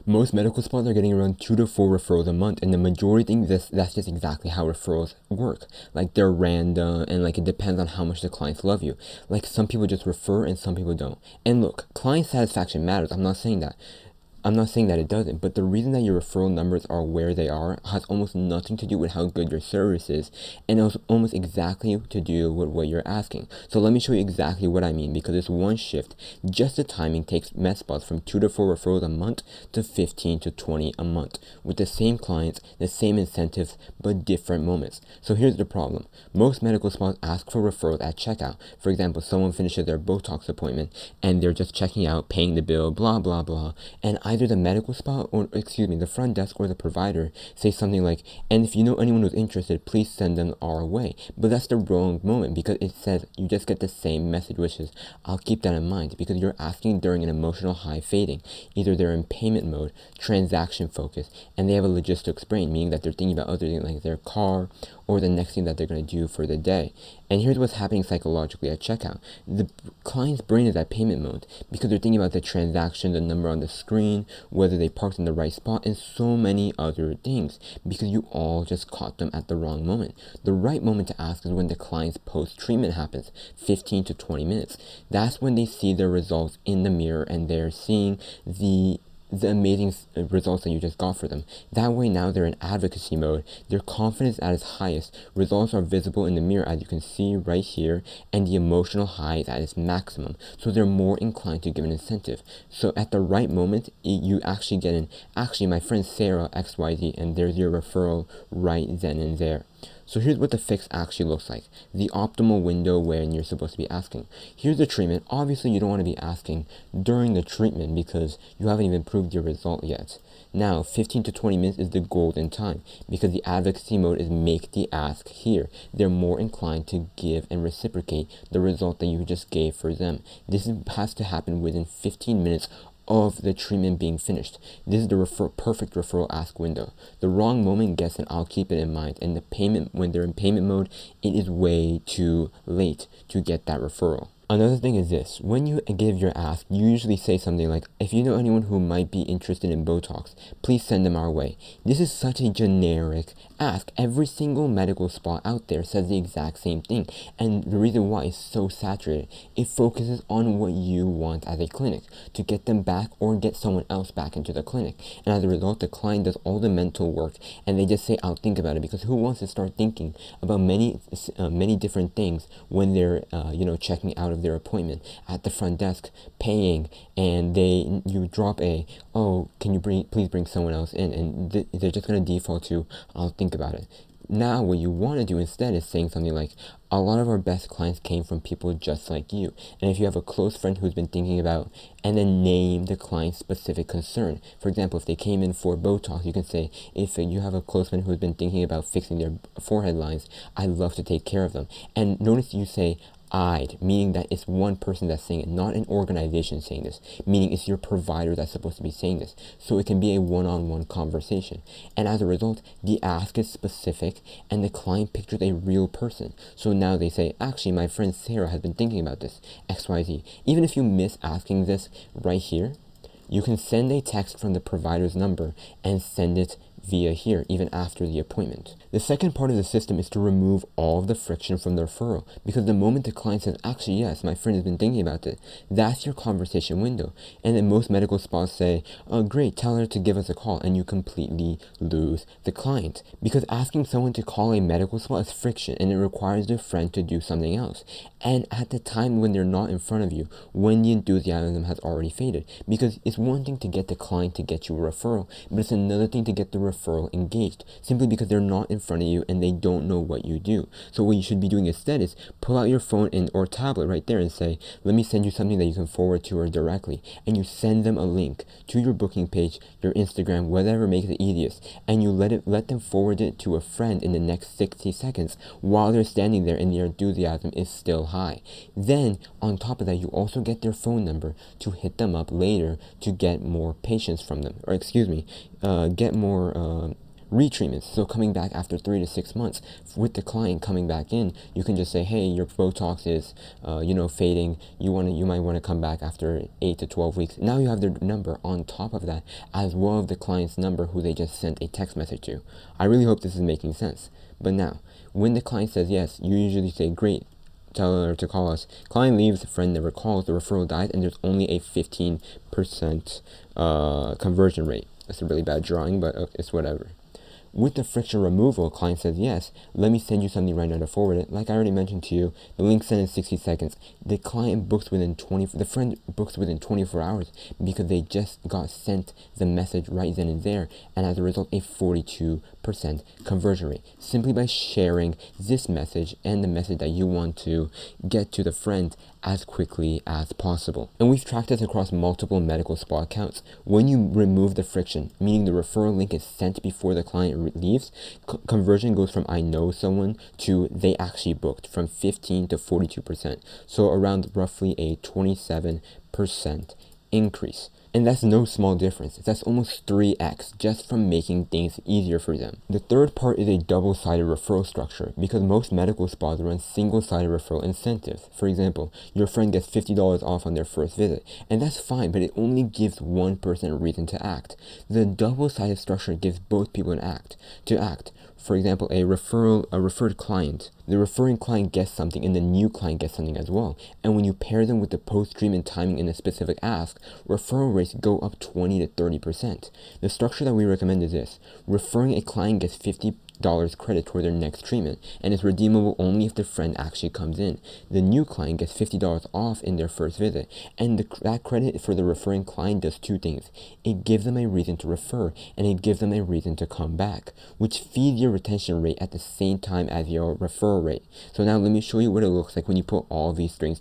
Most medical spas are getting around 2 to 4 referrals a month, and the majority think that's just exactly how referrals work. Like they're random, and like it depends on how much the clients love you. Like some people just refer and some people don't. And look, client satisfaction matters. I'm not saying that it doesn't, but the reason that your referral numbers are where they are has almost nothing to do with how good your service is, and it's almost exactly to do with what you're asking. So let me show you exactly what I mean, because it's one shift. Just the timing takes Medspas from 2 to 4 referrals a month to 15 to 20 a month, with the same clients, the same incentives, but different moments. So here's the problem. Most medical spas ask for referrals at checkout. For example, someone finishes their Botox appointment, and they're just checking out, paying the bill, blah, blah, blah, and either the medical spa the front desk or the provider say something like, and if you know anyone who's interested, please send them our way. But that's the wrong moment, because it says you just get the same message, which is, I'll keep that in mind, because you're asking during an emotional high fading. Either they're in payment mode, transaction focus, and they have a logistics brain, meaning that they're thinking about other things like their car or the next thing that they're going to do for the day. And here's what's happening psychologically at checkout. The client's brain is at payment mode because they're thinking about the transaction, the number on the screen, whether they parked in the right spot, and so many other things, because you all just caught them at the wrong moment. The right moment to ask is when the client's post-treatment happens, 15 to 20 minutes. That's when they see their results in the mirror and they're seeing the amazing results that you just got for them. That way now they're in advocacy mode. Their confidence at its highest. Results are visible in the mirror, as you can see right here, and the emotional high is at its maximum. So they're more inclined to give an incentive. So at the right moment, you actually get actually my friend Sarah XYZ, and there's your referral right then and there. So here's what the fix actually looks like. The optimal window when you're supposed to be asking. Here's the treatment. Obviously, you don't want to be asking during the treatment because you haven't even proved your result yet. Now, 15 to 20 minutes is the golden time, because the advocacy mode is make the ask here. They're more inclined to give and reciprocate the result that you just gave for them. This has to happen within 15 minutes of the treatment being finished. This is the perfect referral ask window. The wrong moment gets an I'll keep it in mind, and the payment, when they're in payment mode, it is way too late to get that referral. Another thing is this: when you give your ask, you usually say something like, if you know anyone who might be interested in Botox, please send them our way. This is such a generic ask. Every single medical spa out there says the exact same thing, and the reason why is so saturated. It focuses on what you want as a clinic, to get them back or get someone else back into the clinic. And as a result, the client does all the mental work, and they just say, I'll think about it, because who wants to start thinking about many different things when they're checking out of their appointment at the front desk, paying, and you drop can you please bring someone else in, and they're just going to default to, I'll think about it. Now what you want to do instead is saying something like, a lot of our best clients came from people just like you. And if you have a close friend who's been thinking about, and then name the client's specific concern. For example, if they came in for Botox, you can say, if you have a close friend who's been thinking about fixing their forehead lines, I'd love to take care of them. And notice you say, I'd, meaning that it's one person that's saying it, not an organization saying this, meaning it's your provider that's supposed to be saying this. So it can be a one-on-one conversation. And as a result, the ask is specific and the client pictures a real person. So now they say, actually, my friend Sarah has been thinking about this, XYZ. Even if you miss asking this right here, you can send a text from the provider's number and send it via here, even after the appointment. The second part of the system is to remove all of the friction from the referral, because the moment the client says, actually, yes, my friend has been thinking about it, that's your conversation window. And then most medical spas say, oh, great, tell her to give us a call, and you completely lose the client. Because asking someone to call a medical spa is friction, and it requires their friend to do something else. And at the time when they're not in front of you, when the enthusiasm has already faded. Because it's one thing to get the client to get you a referral, but it's another thing to get the referral engaged, simply because they're not in front of you and they don't know what you do. So what you should be doing instead is pull out your phone or tablet right there and say, let me send you something that you can forward to her directly. And you send them a link to your booking page, your Instagram, whatever makes it easiest, and you let them forward it to a friend in the next 60 seconds while they're standing there and their enthusiasm is still high. Then on top of that, you also get their phone number to hit them up later to get more patients from them, or get more retreatments. So coming back after 3 to 6 months with the client coming back in, you can just say, hey, your Botox is, fading. You might want to come back after 8 to 12 weeks. Now you have their number on top of that, as well as the client's number who they just sent a text message to. I really hope this is making sense. But now, when the client says yes, you usually say, great, tell her to call us. Client leaves, friend never calls, the referral dies, and there's only a 15% conversion rate. That's a really bad drawing, but it's whatever. With the friction removal, client says yes, let me send you something right now to forward it. Like I already mentioned to you, the link sent in 60 seconds. The friend books within 24 hours because they just got sent the message right then and there, and as a result, a 42% conversion rate. Simply by sharing this message and the message that you want to get to the friend as quickly as possible. And we've tracked this across multiple medical spa accounts. When you remove the friction, meaning the referral link is sent before the client leaves, conversion goes from I know someone to they actually booked, from 15 to 42%. So around roughly a 27% increase. And that's no small difference. That's almost 3x just from making things easier for them. The third part is a double-sided referral structure, because most medical spas run single-sided referral incentives. For example, your friend gets $50 off on their first visit, and that's fine, but it only gives one person a reason to act. The double-sided structure gives both people an act to act. For example, a referred client. The referring client gets something and the new client gets something as well. And when you pair them with the post-treatment timing in a specific ask, referral rates go up 20 to 30%. The structure that we recommend is this. Referring a client gets $50 credit toward their next treatment, and it's redeemable only if the friend actually comes in. The new client gets $50 off in their first visit, and that credit for the referring client does two things. It gives them a reason to refer, and it gives them a reason to come back, which feeds your retention rate at the same time as your referral rate. So now let me show you what it looks like when you put all these three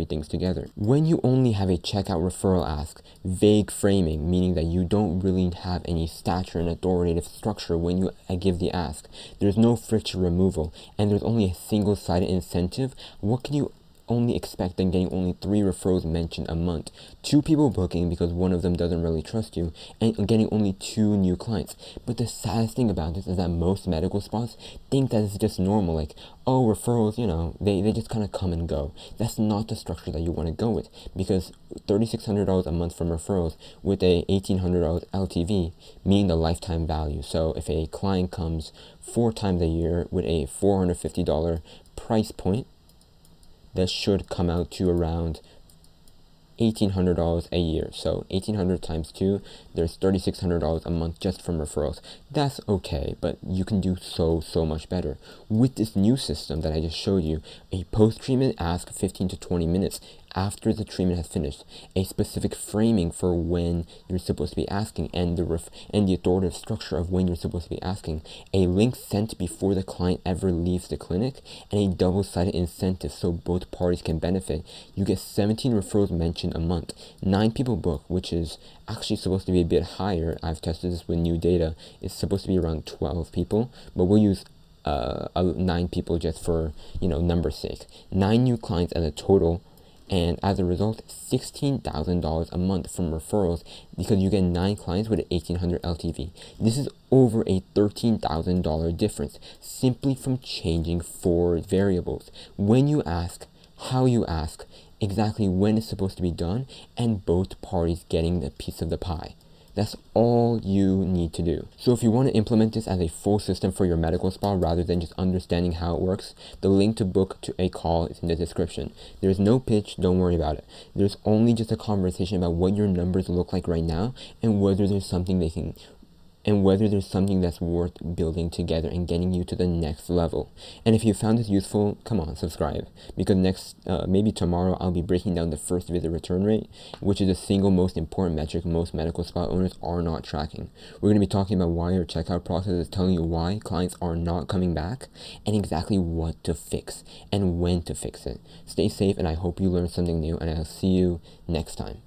things together. When you only have a checkout referral ask, vague framing, meaning that you don't really have any stature and authoritative structure when you give the ask, there's no friction removal, and there's only a single-sided incentive, what can you only expect than getting only 3 referrals mentioned a month, 2 people booking because one of them doesn't really trust you, and getting only 2 new clients? But the saddest thing about this is that most medical spas think that it's just normal, like, oh, referrals, they just kind of come and go. That's not the structure that you want to go with, because $3,600 a month from referrals with a $1,800 LTV, meaning the lifetime value. So if a client comes 4 times a year with a $450 price point, that should come out to around $1,800 a year. So $1,800 times 2, there's $3,600 a month just from referrals. That's okay, but you can do so much better. With this new system that I just showed you, a post-treatment ask 15 to 20 minutes after the treatment has finished, a specific framing for when you're supposed to be asking, and the authoritative structure of when you're supposed to be asking, a link sent before the client ever leaves the clinic, and a double-sided incentive so both parties can benefit. You get 17 referrals mentioned a month, 9 people book, which is actually supposed to be a bit higher. I've tested this with new data. It's supposed to be around 12 people, but we'll use 9 people just for number's sake. 9 new clients as a total, and as a result, $16,000 a month from referrals, because you get 9 clients with an $1,800 LTV. This is over a $13,000 difference simply from changing 4 variables: when you ask, how you ask, exactly when it's supposed to be done, and both parties getting the piece of the pie. That's all you need to do. So if you want to implement this as a full system for your medical spa rather than just understanding how it works, the link to book to a call is in the description. There's no pitch, don't worry about it. There's only just a conversation about what your numbers look like right now, and whether there's something that's worth building together and getting you to the next level. And if you found this useful, come on, subscribe, because maybe tomorrow I'll be breaking down the first visit return rate, which is the single most important metric most medical spa owners are not tracking. We're going to be talking about why your checkout process is telling you why clients are not coming back, and exactly what to fix and when to fix it. Stay safe, and I hope you learned something new, and I'll see you next time.